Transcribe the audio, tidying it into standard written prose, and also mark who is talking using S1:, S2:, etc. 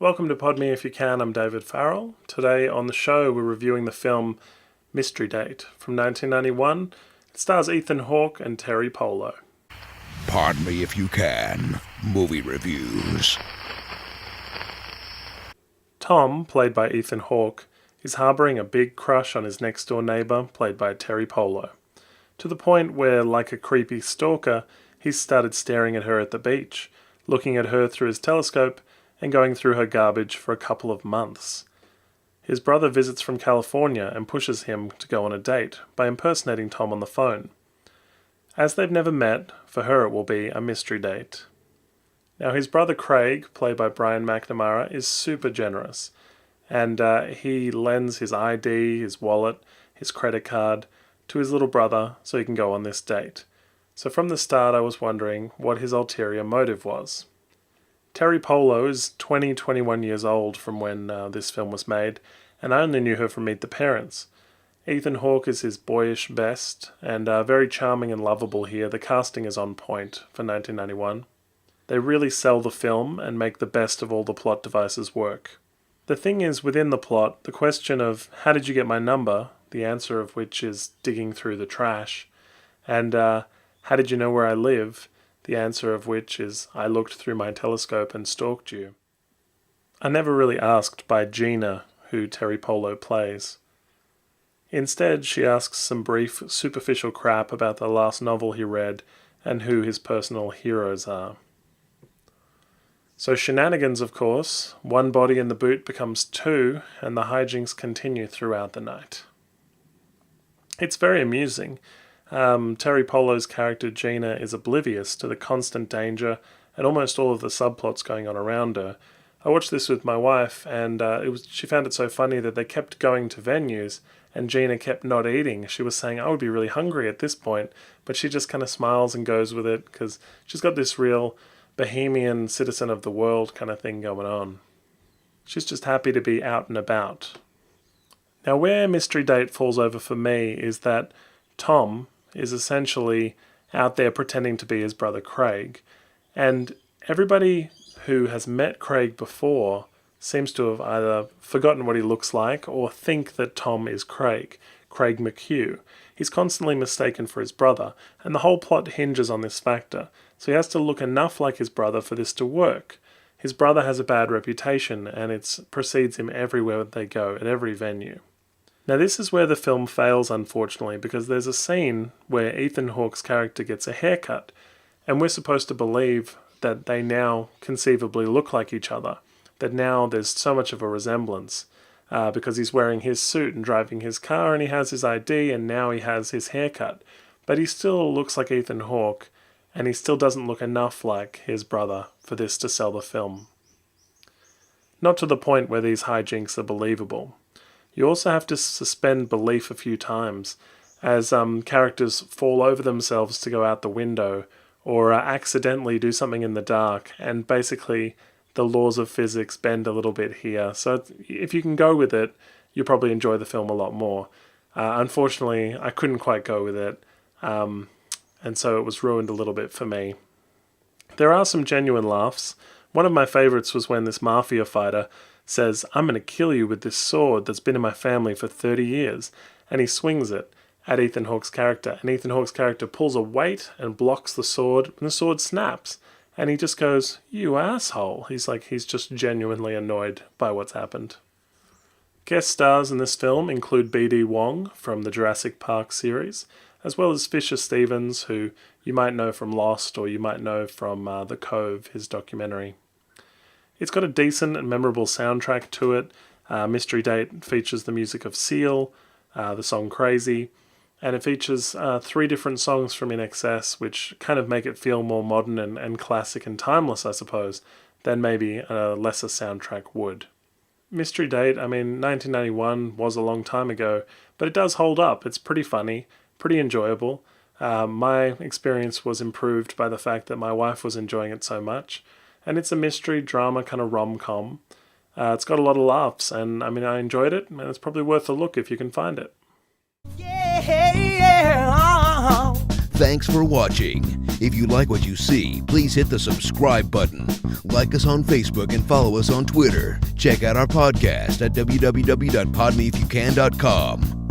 S1: Welcome to Pod Me If You Can, I'm David Farrell. Today on the show we're reviewing the film Mystery Date from 1991. It stars Ethan Hawke and Terry Polo.
S2: Pod Me If You Can, movie reviews.
S1: Tom, played by Ethan Hawke, is harbouring a big crush on his next-door neighbour, played by Terry Polo, to the point where, like a creepy stalker, he's started staring at her at the beach, looking at her through his telescope, and going through her garbage for a couple of months. His brother visits from California and pushes him to go on a date by impersonating Tom on the phone. As they've never met, for her it will be a mystery date. Now his brother Craig, played by Brian McNamara, is super generous, and he lends his ID, his wallet, his credit card to his little brother so he can go on this date. So from the start I was wondering what his ulterior motive was. Terry Polo is 21 years old from when this film was made, and I only knew her from Meet the Parents. Ethan Hawke is his boyish best, and very charming and lovable here. The casting is on point for 1991. They really sell the film and make the best of all the plot devices work. The thing is, within the plot, the question of how did you get my number, the answer of which is digging through the trash, and how did you know where I live, the answer of which is I looked through my telescope and stalked you, are never really asked by Gina, who Terry Polo plays. Instead, she asks some brief, superficial crap about the last novel he read and who his personal heroes are. So shenanigans, of course. One body in the boot becomes two, and the hijinks continue throughout the night. It's very amusing. Terry Polo's character Gina is oblivious to the constant danger and almost all of the subplots going on around her. I watched this with my wife, and she found it so funny that they kept going to venues and Gina kept not eating. She was saying, I would be really hungry at this point, but she just kind of smiles and goes with it because she's got this real bohemian citizen of the world kind of thing going on. She's just happy to be out and about. Now where Mystery Date falls over for me is that Tom is essentially out there pretending to be his brother Craig, and everybody who has met Craig before seems to have either forgotten what he looks like or think that Tom is Craig McHugh. He's constantly mistaken for his brother, and the whole plot hinges on this factor, so he has to look enough like his brother for this to work. His brother has a bad reputation, and it precedes him everywhere they go, at every venue. Now this is where the film fails, unfortunately, because there's a scene where Ethan Hawke's character gets a haircut, and we're supposed to believe that they now conceivably look like each other, that now there's so much of a resemblance, because he's wearing his suit and driving his car, and he has his ID, and now he has his haircut. But he still looks like Ethan Hawke, and he still doesn't look enough like his brother for this to sell the film. Not to the point where these hijinks are believable. You also have to suspend belief a few times, as characters fall over themselves to go out the window, or accidentally do something in the dark, and basically the laws of physics bend a little bit here. So if you can go with it, you'll probably enjoy the film a lot more. Unfortunately, I couldn't quite go with it, and so it was ruined a little bit for me. There are some genuine laughs. One of my favourites was when this mafia fighter says, I'm going to kill you with this sword that's been in my family for 30 years, and he swings it at Ethan Hawke's character, and Ethan Hawke's character pulls a weight and blocks the sword, and the sword snaps, and he just goes, you asshole. He's just genuinely annoyed by what's happened. Guest stars in this film include B.D. Wong from the Jurassic Park series, as well as Fisher Stevens, who you might know from Lost, or you might know from The Cove, his documentary. It's got a decent and memorable soundtrack to it. Mystery Date features the music of Seal, the song Crazy, and it features 3 different songs from INXS, which kind of make it feel more modern and classic and timeless, I suppose, than maybe a lesser soundtrack would. Mystery Date, 1991 was a long time ago, but it does hold up. It's pretty funny, pretty enjoyable. My experience was improved by the fact that my wife was enjoying it so much. And it's a mystery drama kind of rom-com. It's got a lot of laughs, and I enjoyed it, and it's probably worth a look if you can find it.
S2: Thanks for watching.
S3: If you like what you see, please hit the subscribe button. Like us on Facebook and follow us on Twitter. Check out our podcast at www.podmeyifyoucan.com.